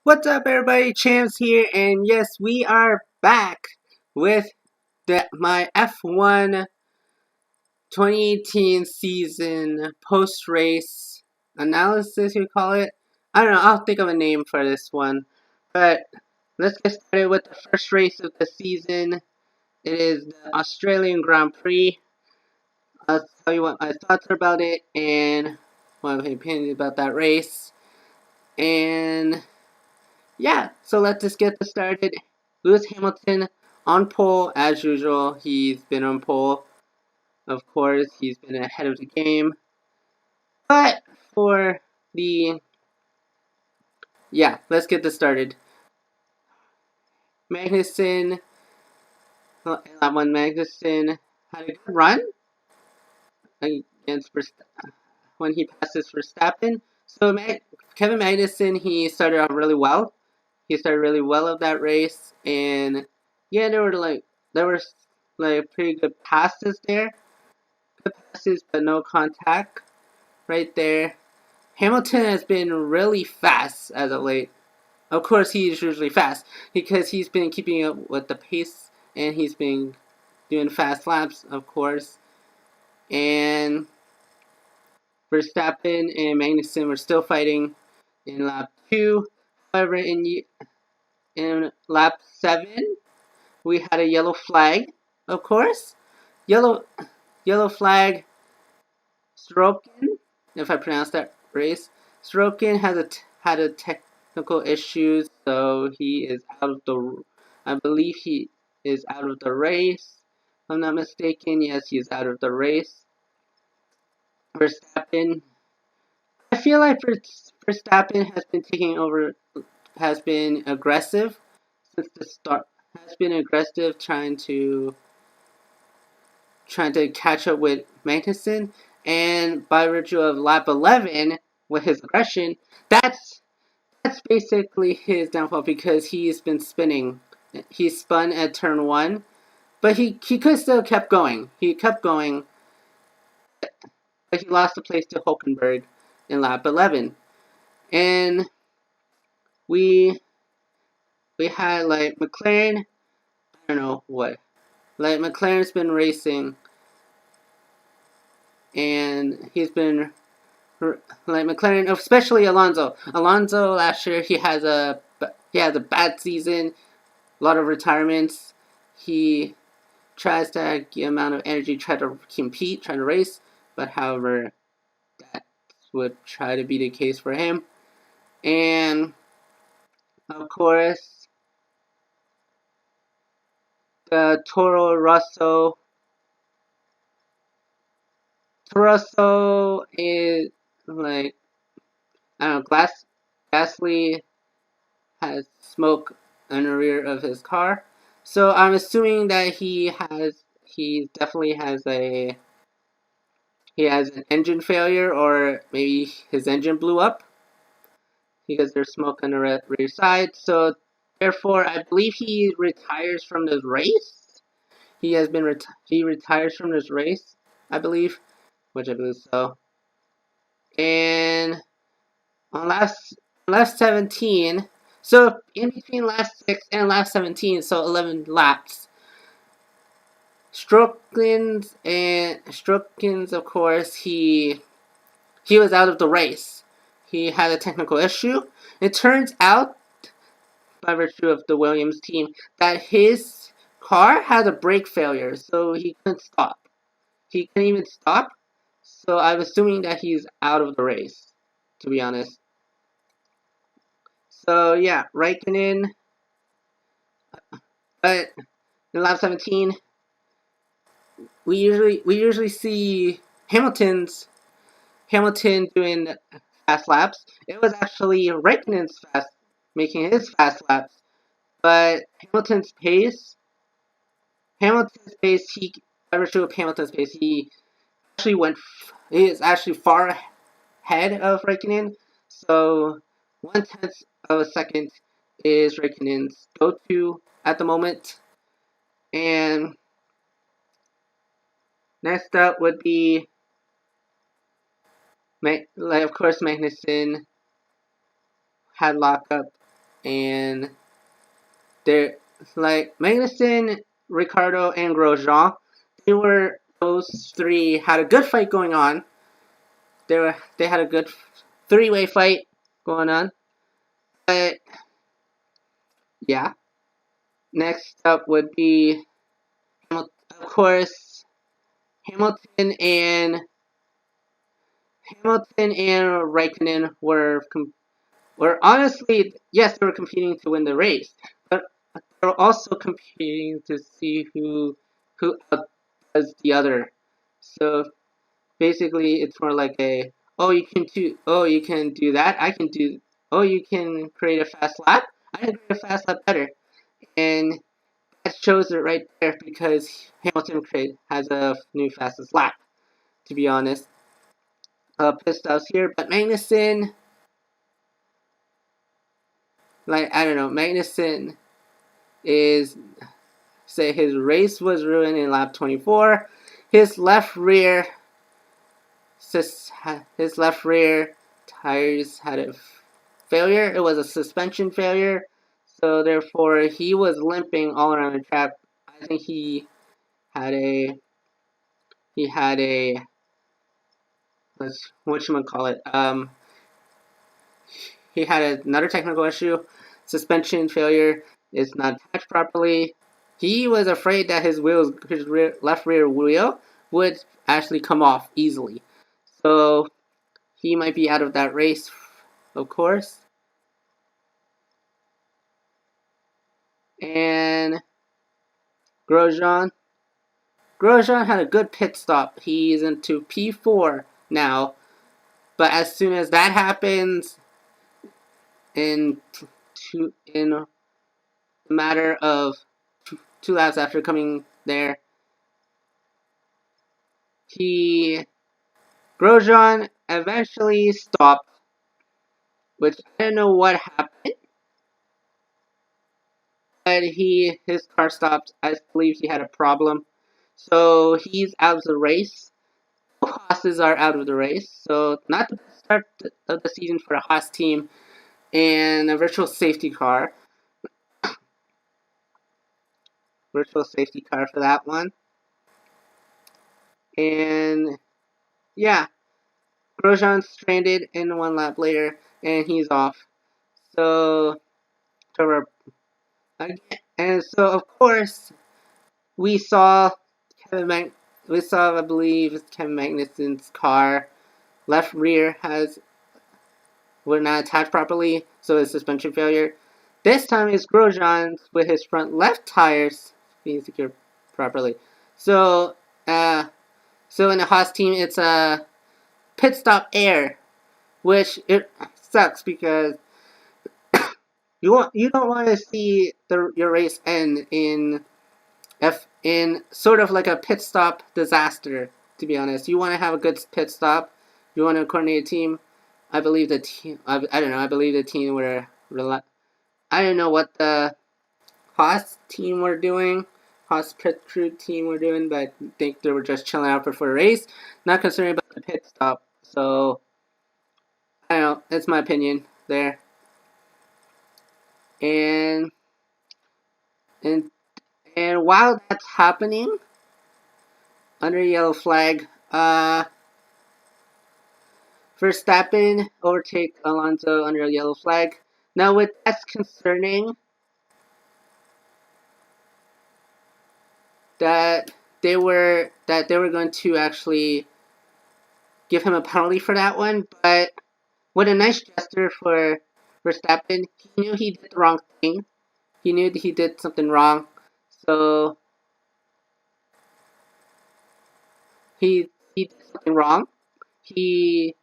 What's up, everybody? Champs here, and yes, we are back with my F1 2018 season post race analysis, you call it. I don't know, I'll think of a name for this one. But let's get started with the first race of the season. It is the Australian Grand Prix. I'll tell you what my thoughts are about it and what my opinion about that race. And yeah, so let's just get this started. Lewis Hamilton on pole as usual. He's been on pole, of course. He's been ahead of the game. But for the let's get this started. Magnussen, when Magnussen had a good run against when he passes Verstappen. So Kevin Magnussen, he started off really well. He started really well of that race, and yeah, there were pretty good passes there. Good passes, but no contact right there. Hamilton has been really fast as of late. Of course, he is usually fast because he's been keeping up with the pace and he's been doing fast laps, of course. And Verstappen and Magnussen were still fighting in lap 2. However, in lap 7, we had a yellow flag, of course. Yellow yellow flag. Sorokin, if I pronounce that race, Sorokin had a technical issue, so he is out of the. I believe he is out of the race. If I'm not mistaken. Yes, he is out of the race. Verstappen. I feel like Verstappen has been taking over. Has been aggressive since the start. Has been aggressive trying to catch up with Magnussen, and by virtue of lap 11, with his aggression, that's basically his downfall because he's been spinning. He spun at turn 1, but he could still kept going. He kept going, but he lost the place to Hulkenberg in lap 11. And we we had like McLaren, I don't know what. Like McLaren's been racing and he's been like McLaren, especially Alonso. Alonso last year he has a bad season, a lot of retirements. He tries to get amount of energy, try to compete, try to race, but however, that would try to be the case for him. And of course, the Toro Rosso is like I don't know, Gasly has smoke in the rear of his car. So I'm assuming that he definitely has an engine failure or maybe his engine blew up because there's smoke on the rear side. So therefore, I believe he retires from this race. He retires from this race, I believe, which I believe so. And on last 17, so in between last 6 and last 17, so 11 laps. Strookins, of course, he was out of the race. He had a technical issue. It turns out, by virtue of the Williams team, that his car had a brake failure, so he couldn't stop. He couldn't even stop. So I'm assuming that he's out of the race, to be honest. So yeah, Raikkonen. But in lap 17, we usually see Hamilton doing fast laps. It was actually Raikkonen's making his fast laps, but Hamilton's pace, he by virtue of Hamilton's pace, actually went, he is actually far ahead of Raikkonen. So 1/10 of a second is Raikkonen's go-to at the moment, and next up would be, like, of course, Magnussen had lockup and they're like Magnussen, Ricardo, and Grosjean. Those three had a good fight going on. They had a good three-way fight going on. But yeah, next up would be of course Hamilton and Raikkonen were honestly, yes, they were competing to win the race, but they were also competing to see who outdoes the other. So basically, it's more like a you can do that. You can create a fast lap. I can create a fast lap better, and that shows it right there because Hamilton has a new fastest lap. To be honest, pit stops here, but Magnussen, like I don't know, Magnussen is say his race was ruined in lap 24. His left rear his left rear tires had a failure. It was a suspension failure, so therefore he was limping all around the track. I think had a he had a whatchamacallit. He had another technical issue. Suspension failure is not attached properly. He was afraid that his left rear wheel would actually come off easily. So he might be out of that race, of course. And Grosjean had a good pit stop. He's into P4 now. But as soon as that happens, in a matter of two laps after coming there, Grosjean eventually stopped, which I don't know what happened, but his car stopped. I believe he had a problem, so he's out of the race. Haas's are out of the race, so not the start of the season for a Haas team and a virtual safety car for that one. And yeah, Grosjean's stranded in one lap later, and he's off. So, and so of course we saw I believe Kevin Magnussen's car left rear were not attached properly, so it's suspension failure. This time it's Grosjean's with his front left tires being secured properly. So, in the Haas team, it's a pit stop error, which it sucks because you don't want to see your race end in sort of like a pit stop disaster. To be honest, you want to have a good pit stop. You want to coordinate a team. I believe the team. I don't know. I believe the team were. I don't know what the Haas team were doing. Haas pit crew team were doing, but I think they were just chilling out before a race, not concerned about the pit stop. So I don't know. That's my opinion there. And and and while that's happening, under yellow flag, Verstappen overtake Alonso under a yellow flag. Now, what that's concerning that they were going to actually give him a penalty for that one, but what a nice gesture for Verstappen. He knew he did the wrong thing. He knew that he did something wrong, so he did something wrong. He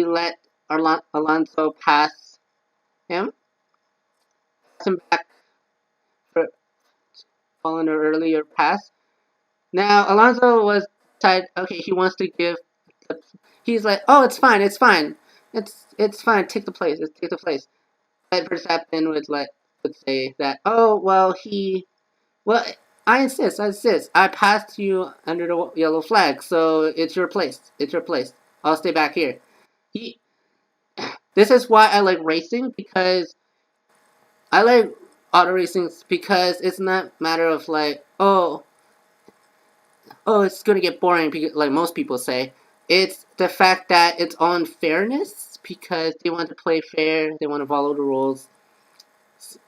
let Alonso pass him back for following an earlier pass. Now Alonso was decided. Okay, he wants to give. He's like, oh, it's fine, it's fine. Take the place, take the place. But Verstappen would say that, oh well, I insist. I passed you under the yellow flag, so it's your place. I'll stay back here. He. This is why I like racing because I like auto racing because it's not a matter of like, oh, it's gonna get boring, because, like most people say. It's the fact that it's on fairness because they want to play fair, they want to follow the rules.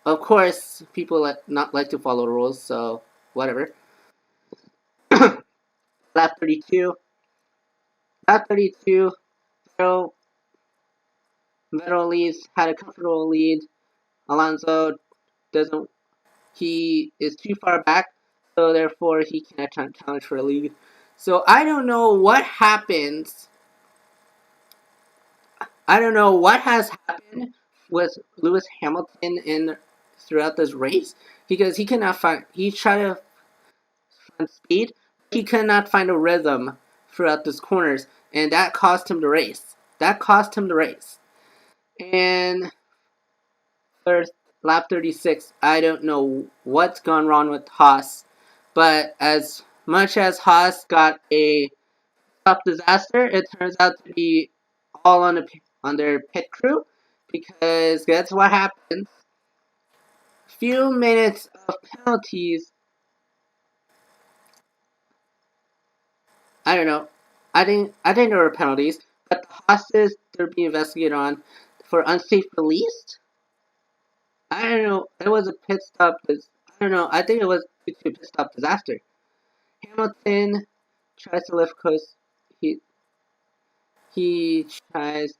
Of course, people not like to follow the rules, so whatever. Lap 32. Lap 32, Vettel, Vettel leads, had a comfortable lead. Alonso doesn't, he is too far back, so therefore he cannot challenge for a lead. So I don't know what happens. I don't know what has happened with Lewis Hamilton in throughout this race, because he cannot find. He tried to find speed, he could not find a rhythm throughout these corners, and that cost him the race. That cost him the race. And first lap 36, I don't know what's gone wrong with Haas, but as much as Haas got a stop disaster, it turns out to be all on their pit crew, because that's what happens. Few minutes of penalties. I don't know. I think there were penalties, but the hostage they're being investigated on for unsafe release. I don't know. It was a pit stop. I don't know. I think it was due to a pit stop disaster. Hamilton tries to lift because he he tries,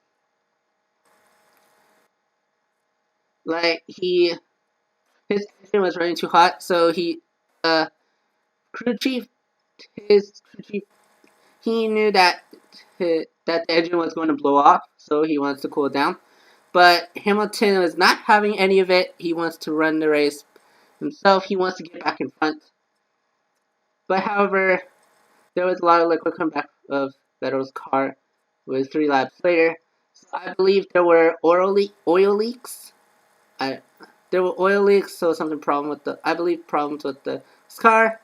like, his engine was running too hot, so crew chief his crew chief, he knew that that the engine was going to blow off, so he wants to cool it down. But Hamilton was not having any of it. He wants to run the race himself. He wants to get back in front. But however, there was a lot of liquid coming back of Vettel's car. It was 3 laps later. So I believe there were oil leaks. There were oil leaks, so something problem with I believe problems with the car.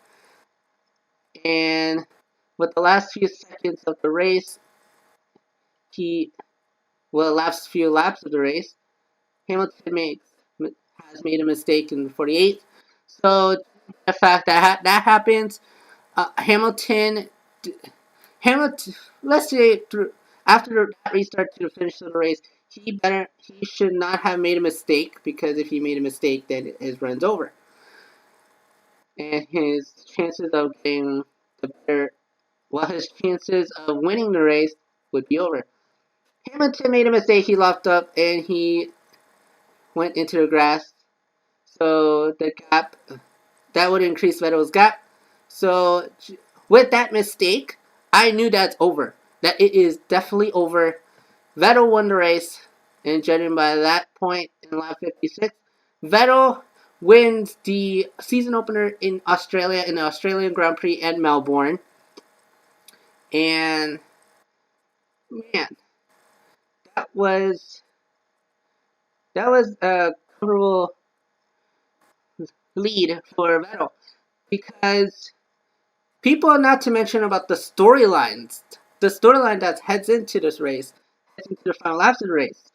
And with the last few seconds of the race, last few laps of the race, Hamilton has made a mistake in the 48th. So the fact that that happens, Hamilton, let's say after that restart to the finish of the race, he should not have made a mistake, because if he made a mistake, then his run's over, and his chances of getting the better, his chances of winning the race would be over. Hamilton made a mistake. He locked up and he went into the grass. So the gap, that would increase Vettel's gap. So with that mistake, I knew that's over. That it is definitely over. Vettel won the race, and judging by that point in lap 56, Vettel wins the season opener in Australia, in the Australian Grand Prix at Melbourne. And man, that was a comfortable lead for Vettel, because people, not to mention about the storylines, the storyline that heads into this race, heads into the final laps of the race,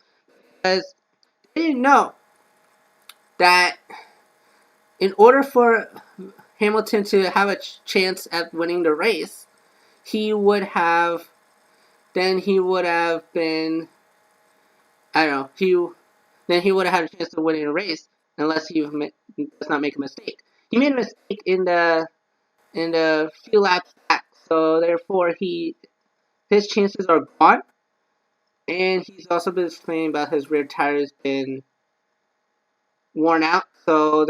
because they didn't know that in order for Hamilton to have a chance at winning the race, he would have been, I don't know, he would have had a chance of winning the race, unless he does not make a mistake. He made a mistake in the few laps back, so therefore his chances are gone. And he's also been complaining about his rear tires been worn out, so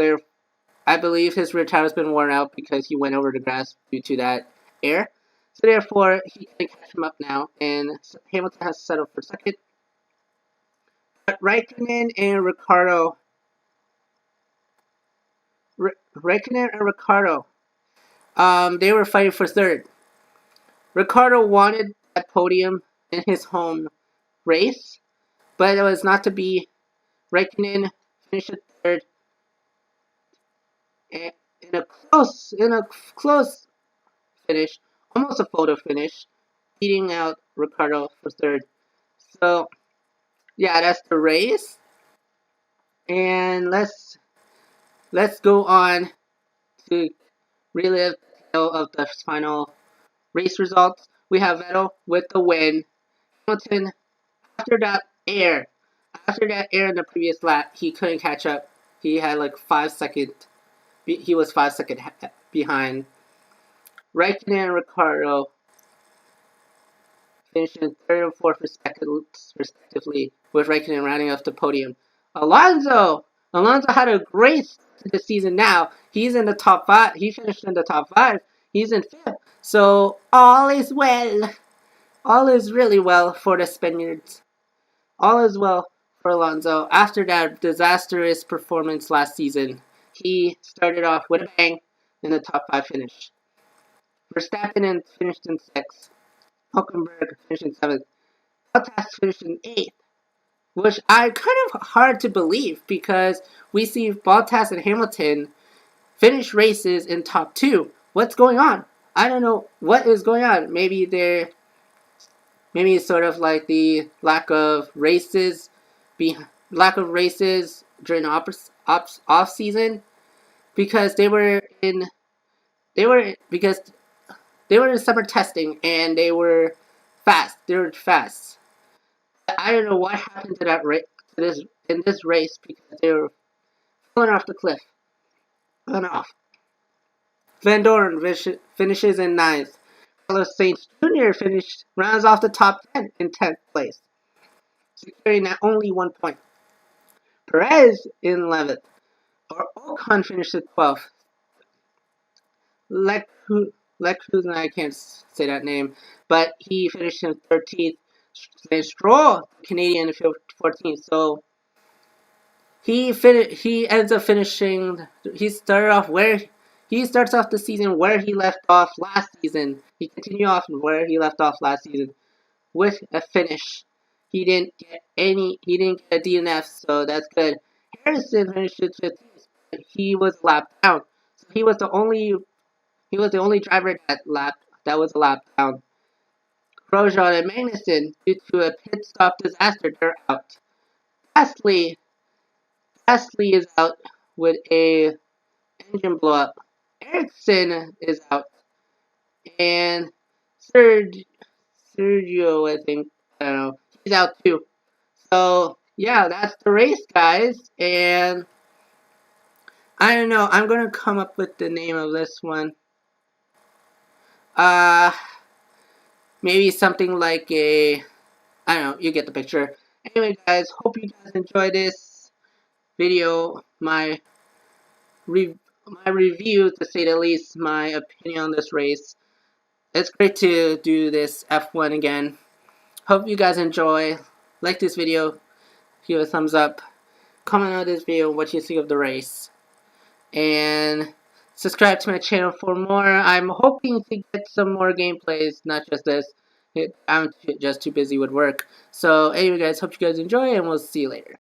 I believe his rear tire has been worn out because he went over the grass due to that air. So therefore, he can catch him up now, and Hamilton has settled for second. But Raikkonen and Ricciardo, they were fighting for third. Ricciardo wanted that podium in his home race, but it was not to be. Raikkonen finished third, and in a close finish, almost a photo finish, beating out Ricciardo for third. So yeah, that's the race. And let's go on to relive the tale of the final race results. We have Vettel with the win. Hamilton, after that air in the previous lap, he couldn't catch up. He had like 5 seconds. He was 5 seconds behind. Raikkonen and Ricciardo finishing third and fourth respectively, with Raikkonen rounding off the podium. Alonso had a great start to the season. Now he's in the top 5. He finished in the top 5. He's in 5th. So all is well. All is really well for the Spaniards. All is well for Alonso. After that disastrous performance last season, he started off with a bang in the top 5 finish. Verstappen finished in 6th. Hulkenberg finished in 7th. Bottas finished in 8th, which I kind of hard to believe because we see Bottas and Hamilton finish races in top 2. What's going on? I don't know what is going on. Maybe it's sort of like the lack of races during off season, because they were in summer testing and they were fast. I don't know what happened to that in this race, because they were falling off the cliff. Van Dorn finishes in 9th. Carlos Sainz Jr. rounds off the top 10 in 10th place, securing only 1 point. Perez in 11th. Ocon finished at 12th. Lekhuzan, I can't say that name, but he finished in 13th. Stroll, Canadian, in 14th. So he ends up finishing. He starts off the season where he left off last season. He continued off where he left off last season with a finish. He didn't get a DNF, so that's good. Harrison finished 15th. He was lapped down. So he was the only driver that was a lap down. Grosjean and Magnussen, due to a pit stop disaster, they're out. Gasly is out with a engine blow up. Ericsson is out. And Sergio, I don't know, he's out too. So yeah, that's the race, guys. And I don't know, I'm gonna come up with the name of this one. Maybe something like I don't know, you get the picture. Anyway, guys, hope you guys enjoy this video, my review, to say the least, my opinion on this race. It's great to do this F1 again. Hope you guys enjoy. Like this video, give a thumbs up, comment on this video what you think of the race, and subscribe to my channel for more. I'm hoping to get some more gameplays, not just this. I'm just too busy with work. So anyway, guys, hope you guys enjoy, and we'll see you later.